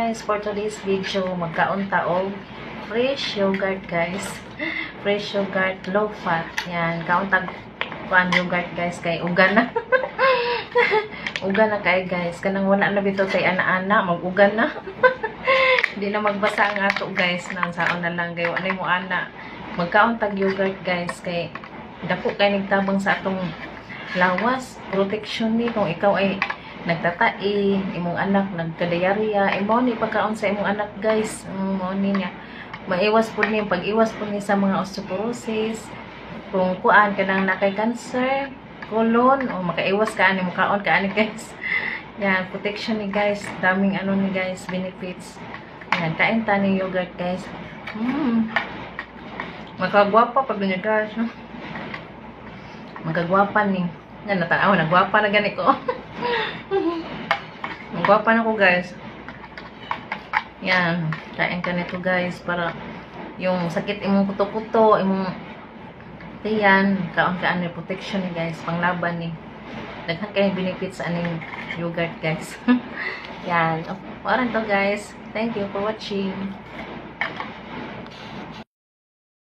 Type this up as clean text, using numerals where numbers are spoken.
guys, for today's video, magkaon taog fresh yogurt guys. Fresh yogurt, low fat. Yan, kaon tag kuan yogurt guys kay ugan na. Ugan na kay guys. Kanang wala na bitaw tay ana-ana, mag-ugan na. Hindi na magbasa ang ato guys. Nang saon na lang gay wala mo ana. Magkaon tag yogurt guys kay dako kay nagtabang sa atong lawas, protection ni kung ikaw ay nagtatai, imong anak nagkadayarya, imo ni pagkaon sa imong anak guys. Mo ni niya. Maiwas po ni pag-iwas po ni sa mga osteoporosis. Kung kuan kanang nakay cancer, colon o makaiwas ka ani mukaon ka ani guys. Yan, protection ni guys. Daming ano ni guys, benefits. Yan, kain ta ni yogurt guys. Magkagwapa pag ganyan guys. Magkagwapa ni. Yan, natanaw, nagwapa na gani ko. Nagwapa na ko guys. Yan, kain ka nito guys para yung sakit imong kuto-kuto, imong tiyan, kaon ka ani protection ni guys, panglaban ni. Daghan kay benefits aning yogurt guys. Yan, parang to guys. Thank you for watching.